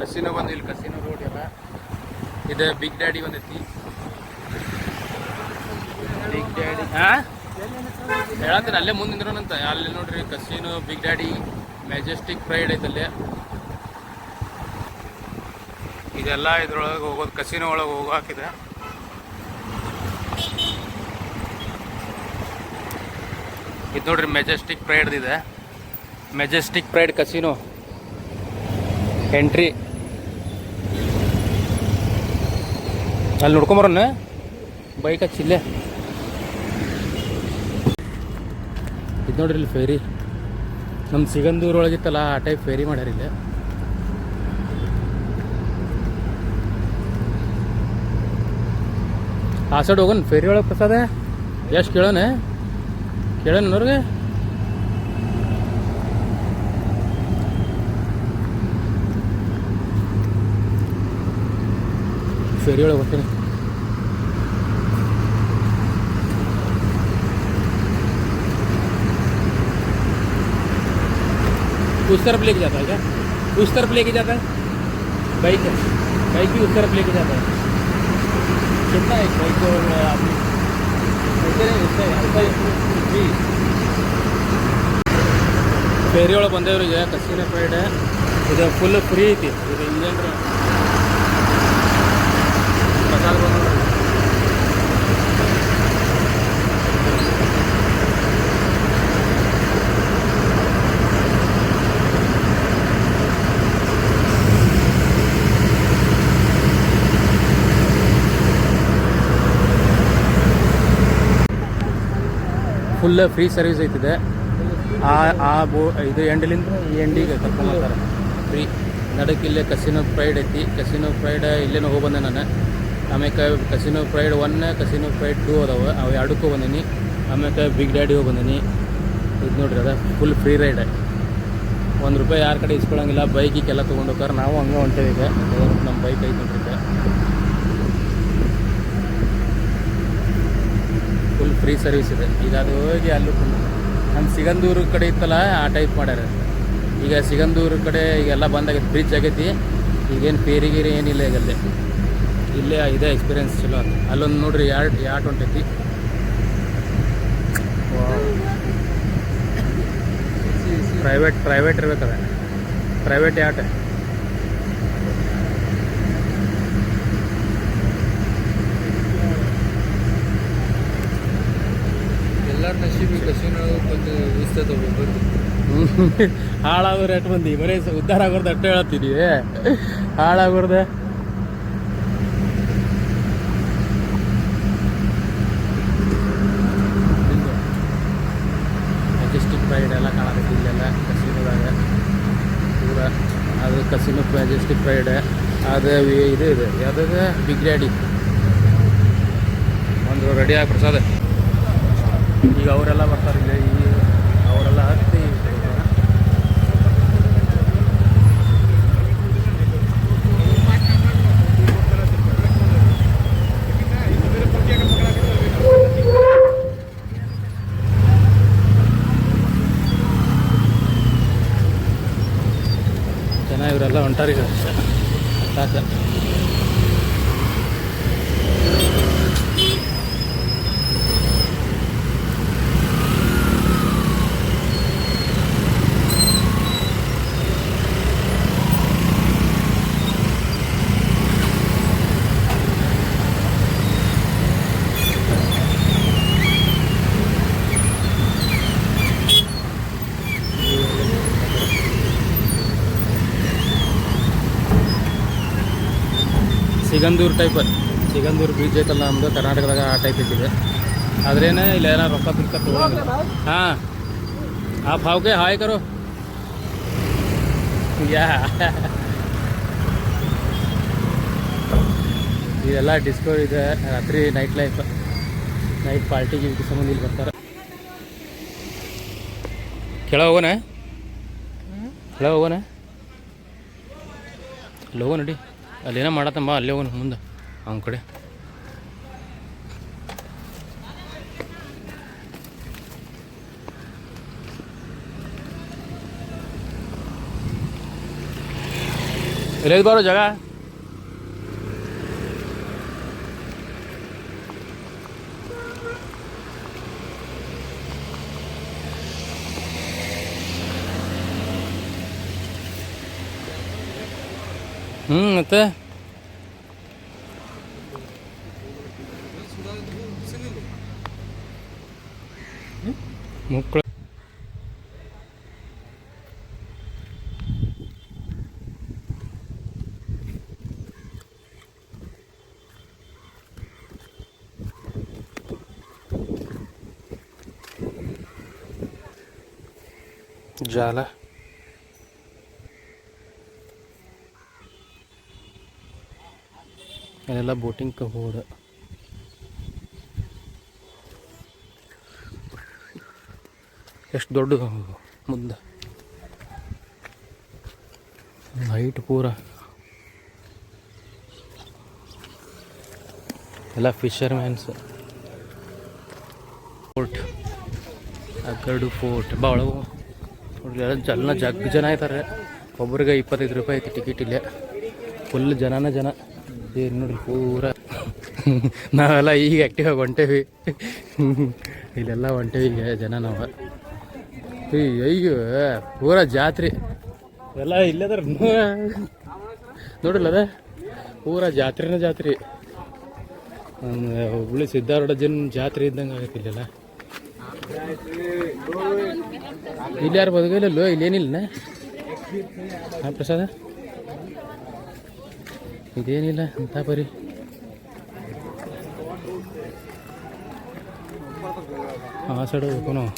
Casino ಬಂದು ಇಲ್ಲಿ casino road ಎಲ್ಲ ಇದು ಬಿಗ್ ಡ್ಯಾಡಿ ಬಂದೈತಿ. ಬಿಗ್ ಡ್ಯಾಡಿ ಹೇಳತ್ತೀನಿ ಅಲ್ಲೇ ಮುಂದೆ ನಿಂದ್ರೋಣಂತ. ಅಲ್ಲಿ ನೋಡ್ರಿ casino big daddy Majestic Pride ಐತಲ್ಲೇ. ಇದೆಲ್ಲ ಇದ್ರೊಳಗೆ ಹೋಗೋದು ಕಸಿನೋ ಒಳಗೆ ಹೋಗಾಕಿದೆ. ಇದು ನೋಡ್ರಿ ಮೆಜೆಸ್ಟಿಕ್ ಪ್ರೈಡ್ ಇದೆ. ಮೆಜೆಸ್ಟಿಕ್ ಪ್ರೈಡ್ ಕಸಿನೋ ಎಂಟ್ರಿ ಅಲ್ಲಿ ನೋಡ್ಕೊಂಬರೋಣ ಬೈಕ್ ಹಚ್ಚಿಲ್ಲೇ. ಇದು ನೋಡ್ರಿ ಇಲ್ಲಿ ಫೇರಿ ನಮ್ಮ ಸಿಗಂದೂರು ಒಳಗಿತ್ತಲ್ಲ ಆ ಟೈಪ್ ಫೇರಿ ಮಾಡ್ಯಾರ ಇಲ್ಲಿ. ಆ ಸೈಡ್ ಹೋಗೋಣ ಫೇರಿ ಒಳಗೆ ಪ್ರಸಾದ ಎಷ್ಟು ಕೇಳೋಣ ಅವ್ರಿಗೆ. ಫೇರಿ ಒಳಗೆ ಬರ್ತೀನಿ. उस तरफ लेके जाता है क्या? उस तरफ लेके जाता है बाइक भी उस तरफ लेके जाता है. कितना है बाइक और आदमी ಫೇರಿ ಒಳಗೆ ಬಂದೇವ್ರಿಗೆ ಕಸಿನೋ ಪ್ರೈಡ್ ಇದು ಫುಲ್ ಫ್ರೀ ಐತಿ. ಇದು ಇಂಜನ್ ಪ್ರಸಾದ ಬಂದ ಫುಲ್ ಫ್ರೀ ಸರ್ವಿಸ್ ಐತಿದೆ. ಇದು ಎಂಡ್ಲಿಂದ ಈ ಎಂಡಿಗೆ ಕರ್ಕೊಂಡ್ಬರ್ತಾರೆ ಫ್ರೀ. ನಡಕ್ಕಿಲ್ಲೇ ಕಸಿನೋ ಪ್ರೈಡ್ ಐತಿ. ಕಸಿನೋ ಪ್ರೈಡ್ ಇಲ್ಲೇನೋ ಹೋಗಿ ಬಂದೆ ನಾನು. ಆಮೇಲೆ ಕಸಿನೋ ಪ್ರೈಡ್ 1 ಕಸಿನೋ ಪ್ರೈಡ್ 2 ಅದಾವೆ. ಅವು ಎರಡಕ್ಕೂ ಬಂದೀನಿ. ಆಮೇಲೆ ಬಿಗ್ ಡ್ಯಾಡಿ ಹೋಗಿ ಬಂದೀನಿ. ಇದು ನೋಡ್ರಿ ಅದ ಫುಲ್ ಫ್ರೀ ರೈಡ್. ₹1 ಯಾರ ಕಡೆ ಇಸ್ಕೊಳಂಗಿಲ್ಲ. ಬೈಕಿಗೆಲ್ಲ ತೊಗೊಂಡು ಹೋಗ್ತಾರೆ. ನಾವು ಹಂಗೆ ಹೊಂಟೇವೆ ಈಗ. ನಮ್ಮ ಬೈಕ್ ಐತೆ ನೋಡ್ರಿ. ಫುಲ್ ಫ್ರೀ ಸರ್ವಿಸ್ ಇದೆ. ಈಗ ಅದು ಹೋಗಿ ಅಲ್ಲೂ ನಮ್ಮ ಸಿಗಂದೂರು ಕಡೆ ಇತ್ತಲ್ಲ ಆ ಟೈಪ್ ಮಾಡ್ಯಾರ. ಈಗ ಸಿಗಂದೂರು ಕಡೆ ಈಗೆಲ್ಲ ಬಂದಾಗೈತಿ, ಬ್ರಿಡ್ಜ್ ಆಗೈತಿ. ಈಗೇನು ಫೇರಿಗೀರಿ ಏನಿಲ್ಲ ಈಗಲ್ಲೇ. ಇಲ್ಲೇ ಇದೆ ಎಕ್ಸ್ಪೀರಿಯನ್ಸ್ ಚಲೋ. ಅಲ್ಲೊಂದು ನೋಡ್ರಿ ಯಾಟ್ ಹೊಂಟೈತಿ. ಪ್ರೈವೇಟ್ ಇರ್ಬೇಕದ. ಪ್ರೈವೇಟ್ ಯಾಟ್ ನಶೀಬಿ ಕಸಿನೋ ಬಂದು ಉಳಿಸ್ತದ ಒಬ್ಬರು ಹಾಳಾಗೋ ರೇಟ್ ಬಂದು ಬರೀ ಉದ್ಧಾರ ಆಗೋರ್ದು ಅಷ್ಟೇ ಹೇಳ್ತಿದ್ದೀವಿ. ಹಾಳಾಗೋರ್ದೆ ಮೆಜೆಸ್ಟಿಕ್ ಪ್ರೈಡ್ ಎಲ್ಲ ಕಾಣತೈತಿ ಇಲ್ಲೆಲ್ಲ ಕಸಿನೋದಾಗ ಪೂರ. ಅದು ಕಸಿನೋ ಮೆಜೆಸ್ಟಿಕ್ ಪ್ರೈಡ್ ಅದು ಇದು ಇದೆ ಯಾವುದಾಗ ಬಿಗ್ ಡ್ಯಾಡಿ ಒಂದು ರೆಡಿ ಆಗಿ ಪ್ರಸಾದ. ಈಗ ಅವರೆಲ್ಲ ಬರ್ತಾರೆ ಇಲ್ಲಿ. ಅವರೆಲ್ಲ ಹತ್ತಿ ಜನ ಇವರೆಲ್ಲ ಹೊಂಟಾರೀಗ ಸಾಕು. ಸಿಗಂದೂರು ಟೈಪ್ ಸಿಗಂದೂರು ಬ್ರಿಡ್ಜ್ ಐತಲ್ಲ ನಮ್ಮದು ಕರ್ನಾಟಕದಾಗ ಆ ಟೈಪ್ ಇಟ್ಟಿದೆ. ಆದ್ರೇನೆ ಇಲ್ಲ ಏನಾರು ರೊಕ್ಕ ಬಿಡ್ಕ ತೊಗೊಳಂಗಿಲ್ಲ. ಹಾಂ ಆ ಭಾವ್ಗೆ ಹಾಯ್ ಕರೋ ಯಾ. ಇದೆಲ್ಲ ಡಿಸ್ಕೋ ಇದೆ. ರಾತ್ರಿ ನೈಟ್ ಲೈಫ್, ನೈಟ್ ಪಾರ್ಟಿಗೆ ಇದಕ್ಕೆ ಸಂಬಂಧ ಇಲ್ಲಿ ಬರ್ತಾರೆ. ಕೆಳಗೆ ಹೋಗೋಣ, ಕೆಳಗೆ ಹೋಗೋಣ, ಅಲ್ಲಿ ಹೋಗೋ ನಡಿ. ಅಲ್ಲೇನೋ ಮಾಡತ್ತಂಬ, ಅಲ್ಲೇ ಹೋಗೋಣ ಮುಂದೆ ಅವನ ಕಡೆ. ಎಲ್ಲಿ ಬರೋ ಜಾಗ ಮತ್ತೆ ಮುಕ್ಕಳ ಜಾಲ ಇಲ್ಲೆಲ್ಲ ಬೋಟಿಂಗ್ ಹೋದ ಎಷ್ಟು ದೊಡ್ಡದು ಮುಂದೆ ಹೈಟ್ ಪೂರ ಎಲ್ಲ ಫಿಶರ್ ಮ್ಯಾನ್ಸ್ ಫೋರ್ಟ್ ಅಗ್ಗಡು ಫೋರ್ಟ್ ಭಾಳ ಎಲ್ಲ ಜನ ಆಯ್ತಾರೆ ಒಬ್ರಿಗೆ 25 ರೂಪಾಯಿ ಐತಿ ಟಿಕೆಟ್ ಇಲ್ಲೇ ಫುಲ್ ಜನನ ಜನ ಏನು ನೋಡ್ರಿ ಪೂರ ನಾವೆಲ್ಲ ಈಗ ಆ್ಯಕ್ಟಿವ್ ಆಗಿ ಹೊಂಟೇವಿ ಇಲ್ಲೆಲ್ಲ ಹೊಂಟೇವಿ ಈಗ ಜನ ನಾವು ಅಯ್ಯೋ ಪೂರ ಜಾತ್ರೆ ಎಲ್ಲ ಇಲ್ಲದ್ರ ನೋಡಿಲ್ಲ ಅದ ಪೂರ ಜಾತ್ರೆನ ಜಾತ್ರೆ ಹುಬ್ಳಿ ಸಿದ್ಧಾರೂಢ ಜಾತ್ರೆ ಇದ್ದಂಗೆ ಆಗತ್ತೆ ಇಲ್ಲೆಲ್ಲ ಇಲ್ಲಿ ಯಾರು ಬದುಕಲ್ಲೋ ಇಲ್ಲೇನಿಲ್ಲ ಹಾಂ ಪ್ರಸಾದ ಇದೇನಿಲ್ಲ ಅಂತ ಬರೀ ಆ ಸೈಡ್ ಹೋಗ್ಬೇಕು ನಾವು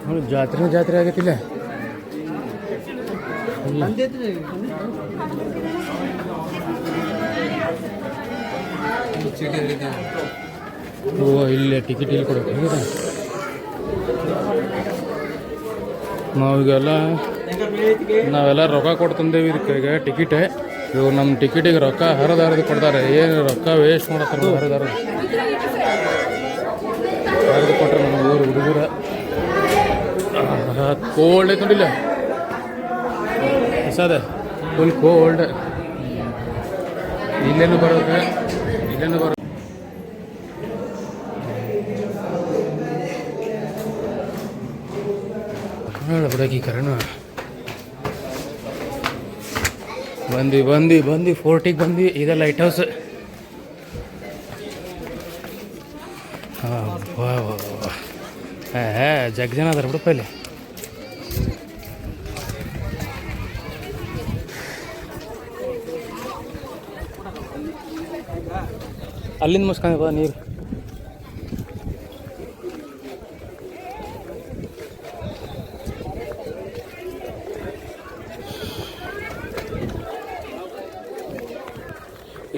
ನೋಡಿ ಜಾತ್ರೆ ಆಗತ್ತಿಲ್ಲ ಓ ಇಲ್ಲೇ ಟಿಕೆಟ್ ಇಲ್ಲಿ ಕೊಡಬೇಕು ನಾವೆಲ್ಲ ರೊಕ್ಕ ಕೊಟ್ಟು ತಂದೇವಿ ಇದಕ್ಕೆ ಟಿಕೆಟ್ ಇವ್ರು ನಮ್ಮ ಟಿಕೆಟಿಗೆ ರೊಕ್ಕ ಹರಿದು ಕೊಡ್ತಾರೆ ಏನು ರೊಕ್ಕ ವೇಸ್ಟ್ ಮಾಡತ್ತಾರೆ ಹರಿದು ಕೊಟ್ರೆ ನಮ್ಮ ಊರು ಹುಡುಗರ ಕೋಲ್ಡ್ ಐತೆ ನೋಡಿಲ್ಲ ಹೊಸದ ಫುಲ್ ಕೋಲ್ಡ್ ಇಲ್ಲೇನು ಬರೋದು ಬಿಡಕಿ ಕರೆನ ಬಂದು ಫೋರ್ಟಿಗೆ ಬಂದು ಇದೆ ಲೈಟ್ ಹೌಸ್ ಜಗ್ ಜನ ಅದಾರ ಬಿಡಪ್ಪ ಇಲ್ಲಿ ಅಲ್ಲಿಂದ ಮುಸ್ಕೊಂಡು ಬಾ ನೀರು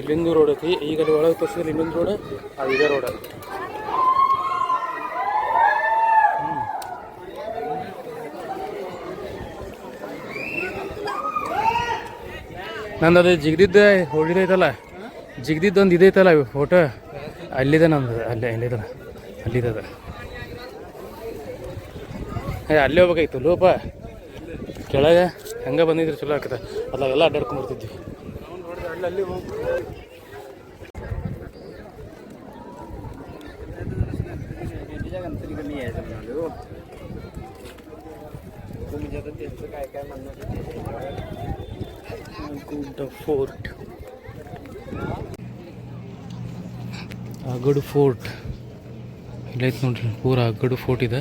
ಇಲ್ಲಿಂದು ರೋಡ್ ಐತಿ ಈಗ ಅಲ್ಲಿ ಒಳಗೆ ತೋರಿಸಿದ್ರೆ ಇನ್ನೊಂದು ರೋಡ್ ಅದು ಇದೇ ರೋಡ್ ನಂದು ಅದು ಜಿಗ್ದಿದ್ದ ಹೊಡಿದೈತಲ್ಲ ಜಿಗ್ದಿದ್ದೊಂದು ಇದೈತಲ್ಲ ಫೋಟೋ ಅಲ್ಲಿದೆ ನಮ್ದು ಅಲ್ಲಿದೆ ಅಲ್ಲೇ ಹೋಗ್ಬೇಕಾಯ್ತು ಲೋಪ ಕೆಳಗೆ ಹೆಂಗೆ ಬಂದಿದ್ರೆ ಚಲೋ ಆಗ್ತದೆ ಅಲ್ಲೆಲ್ಲ ಅಡ್ಡಾಡ್ಕೊಂಡು ಬರ್ತಿದ್ವಿ ಫೋರ್ಟ್ ಅಗಡು ಫೋರ್ಟ್ ಇಲ್ಲೈತೆ ನೋಡ್ರಿ ಪೂರ ಅಗಡು ಫೋರ್ಟ್ ಇದೆ